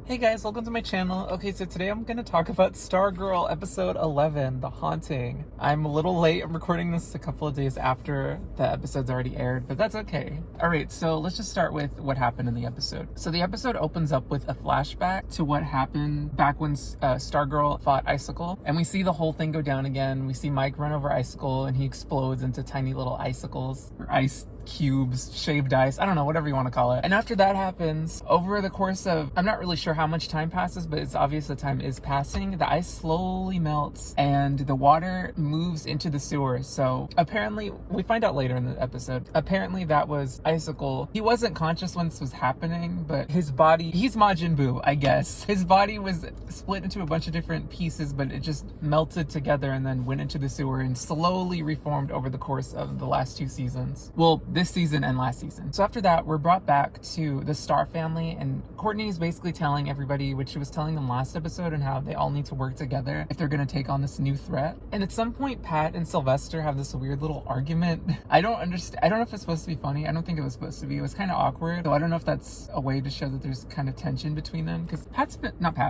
Hey guys, welcome to my channel. Okay, so today I'm gonna talk about Stargirl episode 11, The Haunting. I'm a little late. I'm recording this a couple of days after the episode's already aired, but that's okay. Alright, so let's just start with what happened in the episode. So the episode opens up with a flashback to what happened back when Stargirl fought Icicle, and we see the whole thing go down again. We see Mike run over Icicle, and he explodes into tiny little icicles, or ice cubes, shaved ice, I don't know, whatever you want to call it. And after that happens, over the course of, I'm not really sure how much time passes, but it's obvious the time is passing. The ice slowly melts and the water moves into the sewer. So apparently, we find out later in the episode, apparently that was Icicle. He wasn't conscious when this was happening, but his body, he's Majin Buu, I guess. His body was split into a bunch of different pieces, but it just melted together and then went into the sewer and slowly reformed over the course of the last two seasons. Well, this season and last season. So after that, we're brought back to the Star family, and Courtney's basically telling everybody what she was telling them last episode and how they all need to work together if they're going to take on this new threat. And at some point, Pat and Sylvester have this weird little argument. I don't understand. I don't know if it's supposed to be funny. I don't think it was supposed to be. It was kind of awkward. So I don't know if that's a way to show that there's kind of tension between them, because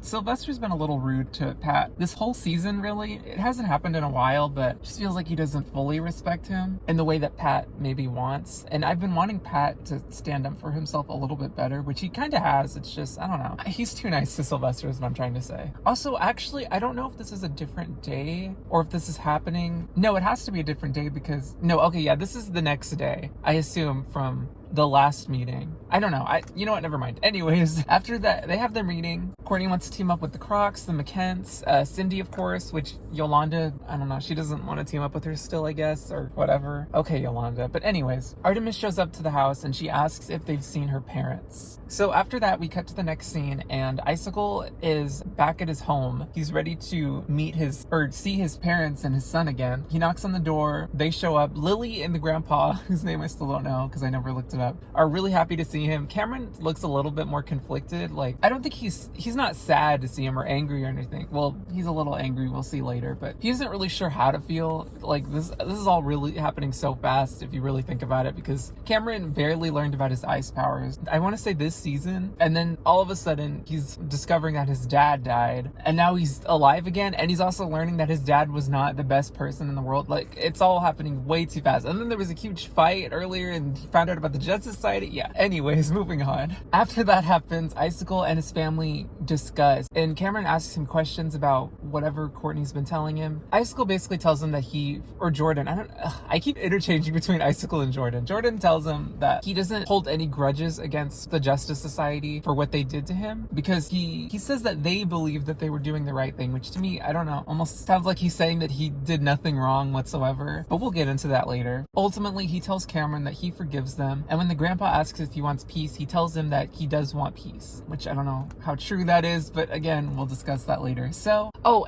Sylvester's been a little rude to Pat this whole season, really. It hasn't happened in a while, but it just feels like he doesn't fully respect him in the way that Pat maybe wants. And I've been wanting Pat to stand up for himself a little bit better, which he kind of has. It's just, I don't know. He's too nice to Sylvester is what I'm trying to say. Also, actually, I don't know if this is a different day or if this is happening. No, it has to be a different day because, this is the next day, I assume, from the last meeting. I don't know. You know what? Never mind. Anyways, after that, they have their meeting. Courtney wants to team up with the Crocs, the McKents, Cindy, of course, which Yolanda, I don't know. She doesn't want to team up with her still, I guess, or whatever. Okay, Yolanda. But anyways, Artemis shows up to the house and she asks if they've seen her parents. So after that, we cut to the next scene and Icicle is back at his home. He's ready to see his parents and his son again. He knocks on the door. They show up. Lily and the grandpa, whose name I still don't know because I never looked it up, are really happy to see him. Cameron looks a little bit more conflicted. Like, I don't think he's not sad to see him or angry or anything. Well, he's a little angry, we'll see later, but he isn't really sure how to feel. Like, this is all really happening so fast if you really think about it, because Cameron barely learned about his ice powers, I want to say this season, and then all of a sudden he's discovering that his dad died and now he's alive again, and he's also learning that his dad was not the best person in the world. Like, it's all happening way too fast. And then there was a huge fight earlier and he found out about the Justice Society. Yeah, anyways, moving on. After that happens, Icicle and his family discuss, and Cameron asks him questions about whatever Courtney's been telling him. Icicle basically tells him that Jordan, I keep interchanging between Icicle and Jordan. Jordan tells him that he doesn't hold any grudges against the Justice Society for what they did to him, because he says that they believe that they were doing the right thing, which to me, I don't know, almost sounds like he's saying that he did nothing wrong whatsoever, but we'll get into that later. Ultimately, he tells Cameron that he forgives them, and when the grandpa asks if he wants peace, he tells him that he does want peace, which I don't know how true that is, but again, we'll discuss that later.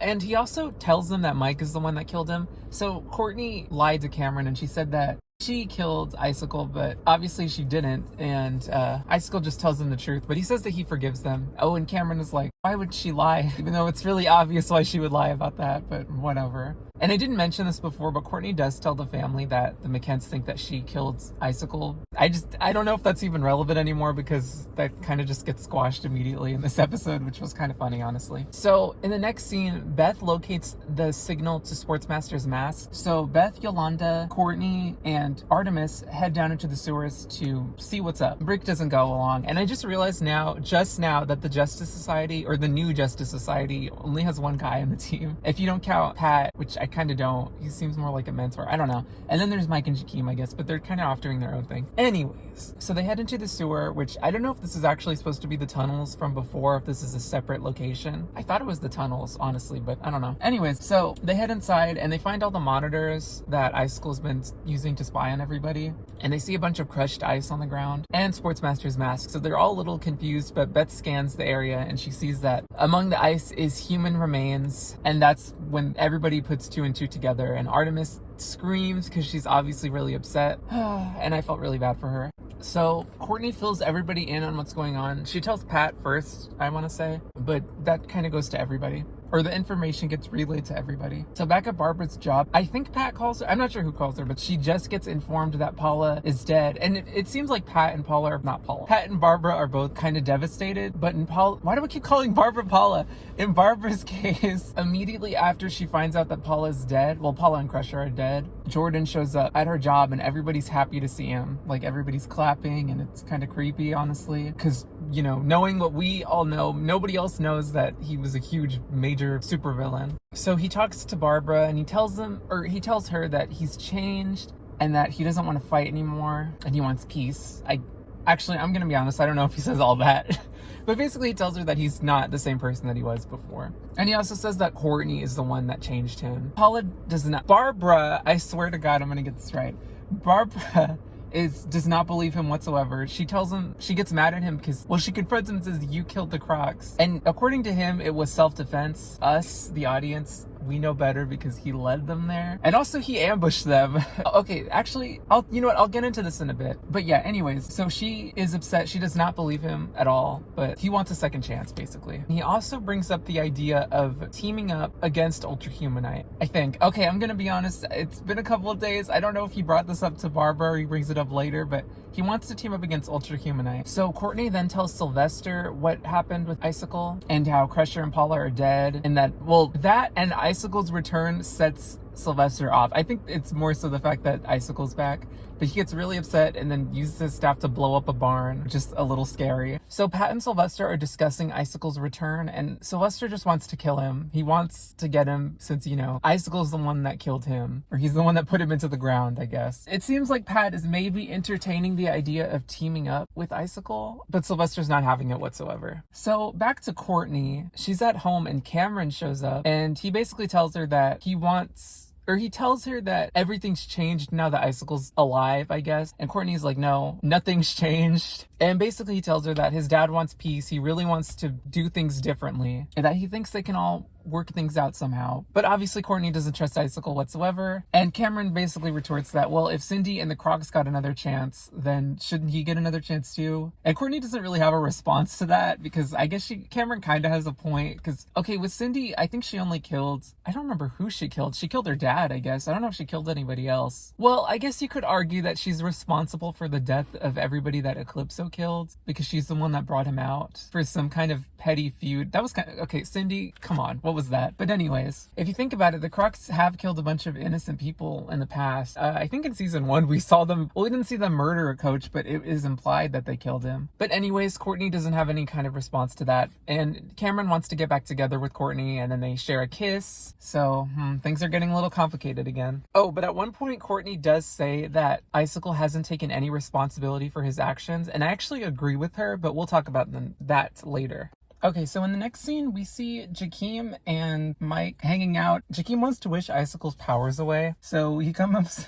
And he also tells them that Mike is the one that killed him. So Courtney lied to Cameron and she said that she killed Icicle, but obviously she didn't, and Icicle just tells them the truth, but he says that he forgives them. Oh, and Cameron is like, why would she lie? Even though it's really obvious why she would lie about that, but whatever. And I didn't mention this before, but Courtney does tell the family that the McKents think that she killed Icicle. I don't know if that's even relevant anymore, because that kind of just gets squashed immediately in this episode, which was kind of funny, honestly. So in the next scene, Beth locates the signal to Sportsmaster's mask. So Beth, Yolanda, Courtney, and Artemis head down into the sewers to see what's up. Brick doesn't go along, and I just realized just now that the Justice Society, or the new Justice Society, only has one guy on the team. If you don't count Pat, which I kind of don't. He seems more like a mentor. I don't know. And then there's Mike and Jakeem, I guess, but they're kind of off doing their own thing. Anyways, so they head into the sewer, which I don't know if this is actually supposed to be the tunnels from before, if this is a separate location. I thought it was the tunnels, honestly, but I don't know. Anyways, so they head inside and they find all the monitors that Icicle's been using to spy on everybody. And they see a bunch of crushed ice on the ground and Sportsmaster's mask. So they're all a little confused, but Beth scans the area and she sees that among the ice is human remains. And that's when everybody puts two and two together, and Artemis screams because she's obviously really upset. And I felt really bad for her. So Courtney fills everybody in on what's going on. She tells Pat first, I want to say, but that kind of goes to everybody. or the information gets relayed to everybody. So back at Barbara's job, I think Pat calls her. I'm not sure who calls her, but she just gets informed that Paula is dead. And it seems like Pat and Barbara are both kind of devastated. But in Paula, why do we keep calling Barbara Paula? In Barbara's case, immediately after she finds out that Paula is dead, well, Paula and Crusher are dead, Jordan shows up at her job and everybody's happy to see him. Like, everybody's clapping, and it's kind of creepy, honestly, because, you know, knowing what we all know, nobody else knows that he was a huge major supervillain. So he talks to Barbara and he tells her that he's changed and that he doesn't want to fight anymore and he wants peace. I'm gonna be honest, I don't know if he says all that. But basically he tells her that he's not the same person that he was before. And he also says that Courtney is the one that changed him. Paula does not. Barbara, I swear to God, I'm gonna get this right. Barbara does not believe him whatsoever. She tells him, she gets mad at him because, well, she confronts him and says, you killed the Crocs. And according to him, it was self-defense. Us, the audience, we know better because he led them there. And also he ambushed them. Okay, actually, I'll get into this in a bit. But yeah, anyways, so she is upset. She does not believe him at all, but he wants a second chance, basically. He also brings up the idea of teaming up against Ultra Humanite, I think. Okay, I'm gonna be honest, it's been a couple of days. I don't know if he brought this up to Barbara or he brings it up later, but he wants to team up against Ultra Humanite. So Courtney then tells Sylvester what happened with Icicle and how Crusher and Paula are dead, and that and Icicle's return sets Sylvester off. I think it's more so the fact that Icicle's back, but he gets really upset and then uses his staff to blow up a barn, which is a little scary. So Pat and Sylvester are discussing Icicle's return, and Sylvester just wants to kill him. He wants to get him since, you know, Icicle's the one that killed him, or he's the one that put him into the ground, I guess. It seems like Pat is maybe entertaining the idea of teaming up with Icicle, but Sylvester's not having it whatsoever. So back to Courtney. She's at home and Cameron shows up, and he basically tells her that he tells her that everything's changed now that Icicle's alive, I guess. And Courtney's like, no, nothing's changed. And basically he tells her that his dad wants peace. He really wants to do things differently, and that he thinks they can all work things out somehow. But obviously Courtney doesn't trust Icicle whatsoever. And Cameron basically retorts that, well, if Cindy and the Crocs got another chance, then shouldn't he get another chance too? And Courtney doesn't really have a response to that, because I guess Cameron kind of has a point. Because, okay, with Cindy, I think she only killed, I don't remember who she killed. She killed her dad, I guess. I don't know if she killed anybody else. Well, I guess you could argue that she's responsible for the death of everybody that Eclipso killed, because she's the one that brought him out for some kind of petty feud. That was kind of, okay, Cindy, come on, what was that? But anyways, if you think about it, the Crocs have killed a bunch of innocent people in the past. I think in season 1 we saw them, well, we didn't see them murder a coach, but it is implied that they killed him. But anyways, Courtney doesn't have any kind of response to that, and Cameron wants to get back together with Courtney, and then they share a kiss. So things are getting a little complicated again. Oh, but at one point Courtney does say that Icicle hasn't taken any responsibility for his actions, and I actually agree with her, but we'll talk about that later. Okay, so in the next scene, we see Jakeem and Mike hanging out. Jakeem wants to wish Icicle's powers away, so he comes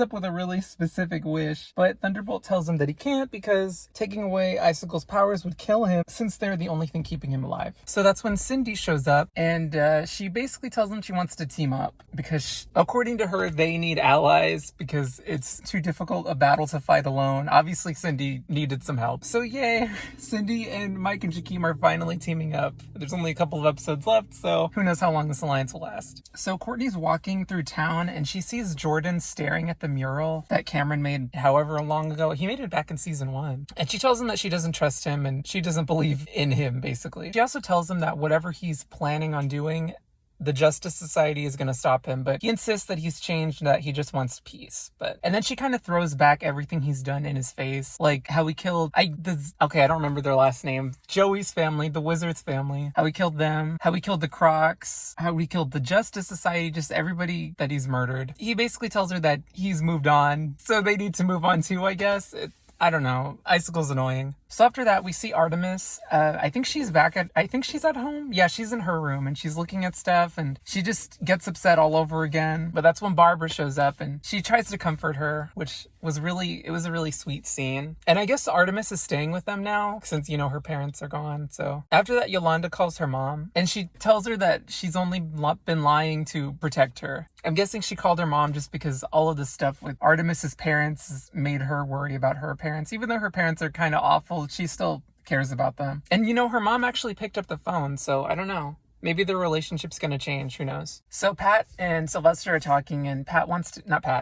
up with a really specific wish, but Thunderbolt tells him that he can't because taking away Icicle's powers would kill him, since they're the only thing keeping him alive. So that's when Cindy shows up, and she basically tells him she wants to team up because, according to her, they need allies because it's too difficult a battle to fight alone. Obviously, Cindy needed some help. So yay, Cindy and Mike and Jakeem are finally teaming up. There's only a couple of episodes left, so who knows how long this alliance will last. So Courtney's walking through town and she sees Jordan staring at the mural that Cameron made however long ago. He made it back in season 1. And she tells him that she doesn't trust him and she doesn't believe in him, basically. She also tells him that whatever he's planning on doing, the Justice Society is going to stop him, but he insists that he's changed, that he just wants peace. And then she kind of throws back everything he's done in his face, like how he killed, I don't remember their last name, Joey's family, the Wizard's family, how he killed them, how he killed the Crocs, how he killed the Justice Society, just everybody that he's murdered. He basically tells her that he's moved on, so they need to move on too, I guess. I don't know. Icicle's annoying. So after that, we see Artemis. I think she's at home. Yeah, she's in her room and she's looking at stuff and she just gets upset all over again. But that's when Barbara shows up and she tries to comfort her, which was a really sweet scene. And I guess Artemis is staying with them now since, her parents are gone. So after that, Yolanda calls her mom and she tells her that she's only been lying to protect her. I'm guessing she called her mom just because all of this stuff with Artemis's parents made her worry about her parents. Even though her parents are kind of awful, she still cares about them. And her mom actually picked up the phone, so I don't know. Maybe their relationship's gonna change, who knows? So Pat and Sylvester are talking, and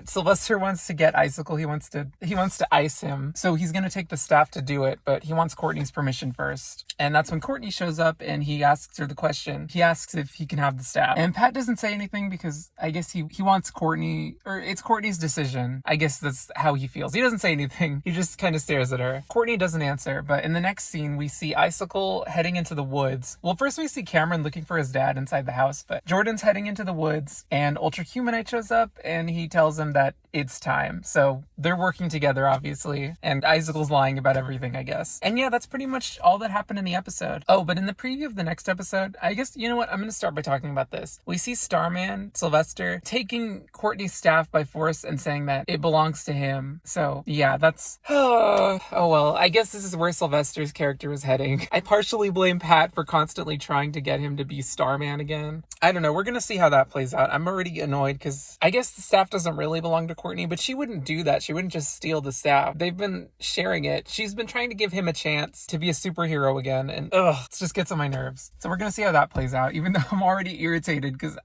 Sylvester wants to get Icicle. He wants to ice him. So he's gonna take the staff to do it, but he wants Courtney's permission first. And that's when Courtney shows up and he asks her the question. He asks if he can have the staff. And Pat doesn't say anything because I guess he wants Courtney, or it's Courtney's decision. I guess that's how he feels. He doesn't say anything. He just kind of stares at her. Courtney doesn't answer, but in the next scene, we see Icicle heading into the woods. Well, first we see Cameron looking for his dad inside the house, but Jordan's heading into the woods, and Ultra Humanite shows up, and he tells him that it's time. So they're working together, obviously, and Icicle's lying about everything, I guess. And yeah, that's pretty much all that happened in the episode. Oh, but in the preview of the next episode, I guess, you know what? I'm going to start by talking about this. We see Starman, Sylvester, taking Courtney's staff by force and saying that it belongs to him. So yeah, that's... Oh well, I guess this is where Sylvester's character is heading. I partially blame Pat for constantly trying to get him to be Starman again. I don't know. We're going to see how that plays out. I'm already annoyed because I guess the staff doesn't really belong to Courtney, but she wouldn't do that. She wouldn't just steal the staff. They've been sharing it. She's been trying to give him a chance to be a superhero again, and it just gets on my nerves. So we're going to see how that plays out, even though I'm already irritated because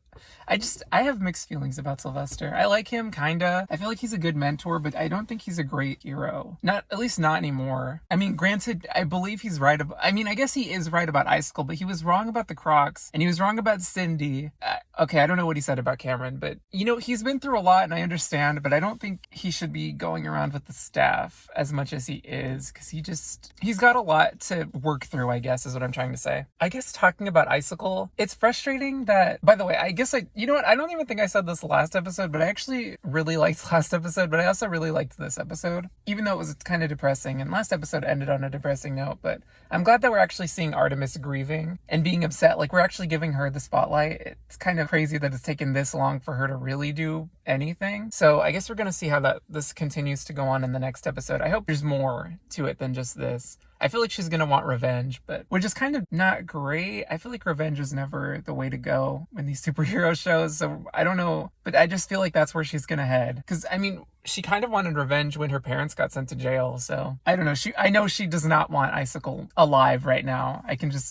I have mixed feelings about Sylvester. I like him, kinda. I feel like he's a good mentor, but I don't think he's a great hero. At least not anymore. I mean, granted, I believe he's right about... I mean, I guess he is right about Icicle, but he was wrong about the Crocs, and he was wrong about Cindy. Okay, I don't know what he said about Cameron, but, you know, he's been through a lot, and I understand, but I don't think he should be going around with the staff as much as he is, because he's got a lot to work through, I guess, is what I'm trying to say. I guess talking about Icicle, it's frustrating that... By the way, I guess you know what? I don't even think I said this last episode, but I actually really liked last episode, but I also really liked this episode, even though it was kind of depressing, and last episode ended on a depressing note, but I'm glad that we're actually seeing Artemis grieving and being upset. Like, we're actually giving her the spotlight. It's kind of crazy that it's taken this long for her to really do anything. So I guess we're going to see how this continues to go on in the next episode. I hope there's more to it than just this. I feel like she's going to want revenge, but which is kind of not great. I feel like revenge is never the way to go in these superhero shows. So I don't know, but I just feel like that's where she's going to head. Because, I mean, she kind of wanted revenge when her parents got sent to jail. So I don't know. I know she does not want Icicle alive right now.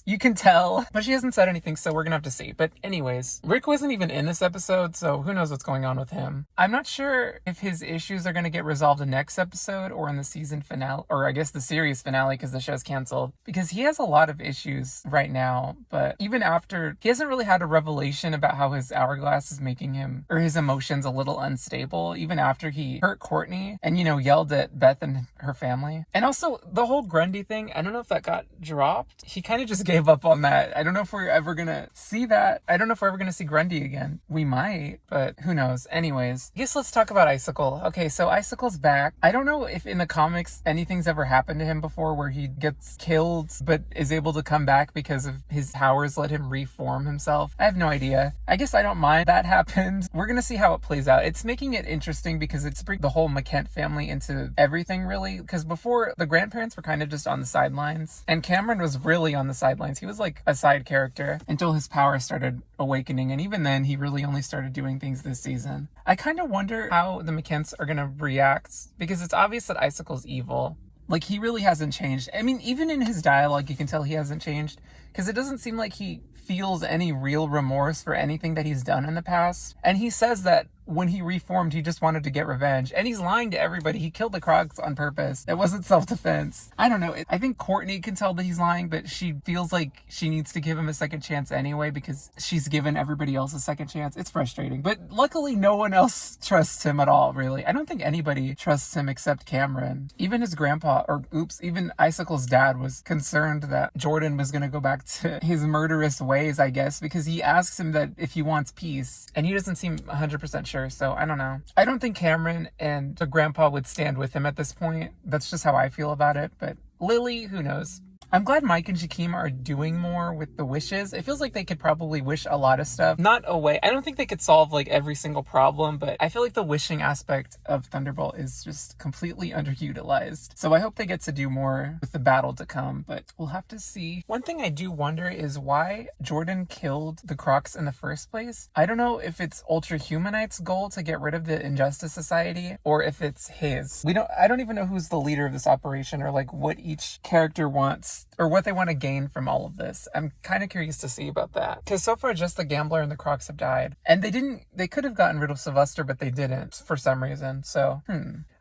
You can tell, but she hasn't said anything. So we're going to have to see. But anyways, Rick wasn't even in this episode. So who knows what's going on with him. I'm not sure if his issues are going to get resolved in next episode or in the season finale, or I guess the series finale, because the show's canceled, because he has a lot of issues right now. But even after, he hasn't really had a revelation about how his hourglass is making him, or his emotions, a little unstable, even after he hurt Courtney and, you know, yelled at Beth and her family. And also the whole Grundy thing, I don't know if that got dropped. He kind of just gave up on that. I don't know if we're ever gonna see that. I don't know if we're ever gonna see Grundy again. We might, but who knows. Anyways, I guess let's talk about Icicle. Okay, so Icicle's back. I don't know if in the comics anything's ever happened to him before where he gets killed but is able to come back because of his powers let him reform himself. I have no idea. I guess I don't mind that happened. We're gonna see how it plays out. It's making it interesting because it's bringing the whole McKent family into everything, really, because before the grandparents were kind of just on the sidelines, and Cameron was really on the sidelines. He was like a side character until his power started awakening, and even then he really only started doing things this season. I kind of wonder how the McKents are gonna react, because it's obvious that Icicle's evil. Like, he really hasn't changed. I mean, even in his dialogue, you can tell he hasn't changed, because it doesn't seem like he feels any real remorse for anything that he's done in the past. And he says that when he reformed, he just wanted to get revenge. And he's lying to everybody. He killed the Crocs on purpose. It wasn't self-defense. I don't know. I think Courtney can tell that he's lying, but she feels like she needs to give him a second chance anyway because she's given everybody else a second chance. It's frustrating. But luckily, no one else trusts him at all, really. I don't think anybody trusts him except Cameron. Even his grandpa, even Icicle's dad was concerned that Jordan was going to go back to his murderous ways, I guess, because he asks him that if he wants peace, and he doesn't seem 100% sure. So I don't know. I don't think Cameron and the grandpa would stand with him at this point. That's just how I feel about it. But Lily, who knows? I'm glad Mike and Jakeem are doing more with the wishes. It feels like they could probably wish a lot of stuff. Not away. I don't think they could solve like every single problem, but I feel like the wishing aspect of Thunderbolt is just completely underutilized. So I hope they get to do more with the battle to come, but we'll have to see. One thing I do wonder is why Jordan killed the Crocs in the first place. I don't know if it's Ultra Humanite's goal to get rid of the Injustice Society or if it's his. I don't even know who's the leader of this operation or like what each character wants or what they want to gain from all of this. I'm kind of curious to see about that. Because so far, just the gambler and the Crocs have died. And they could have gotten rid of Sylvester, but they didn't for some reason. So,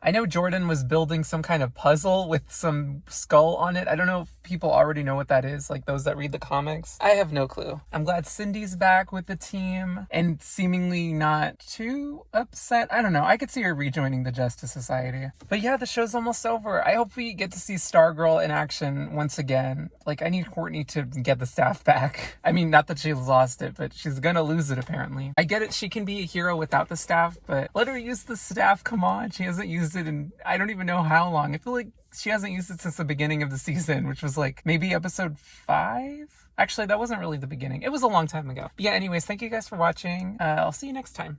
I know Jordan was building some kind of puzzle with some skull on it. I don't know if people already know what that is, like those that read the comics. I have no clue. I'm glad Cindy's back with the team and seemingly not too upset. I don't know. I could see her rejoining the Justice Society. But yeah, the show's almost over. I hope we get to see Stargirl in action once again. Like, I need Courtney to get the staff back. I mean, not that she's lost it, but she's gonna lose it apparently. I get it, she can be a hero without the staff, but let her use the staff. Come on, she hasn't used it in I don't even know how long. I feel like she hasn't used it since the beginning of the season, which was like maybe episode 5? Actually, that wasn't really the beginning. It was a long time ago. But yeah, anyways, thank you guys for watching. I'll see you next time.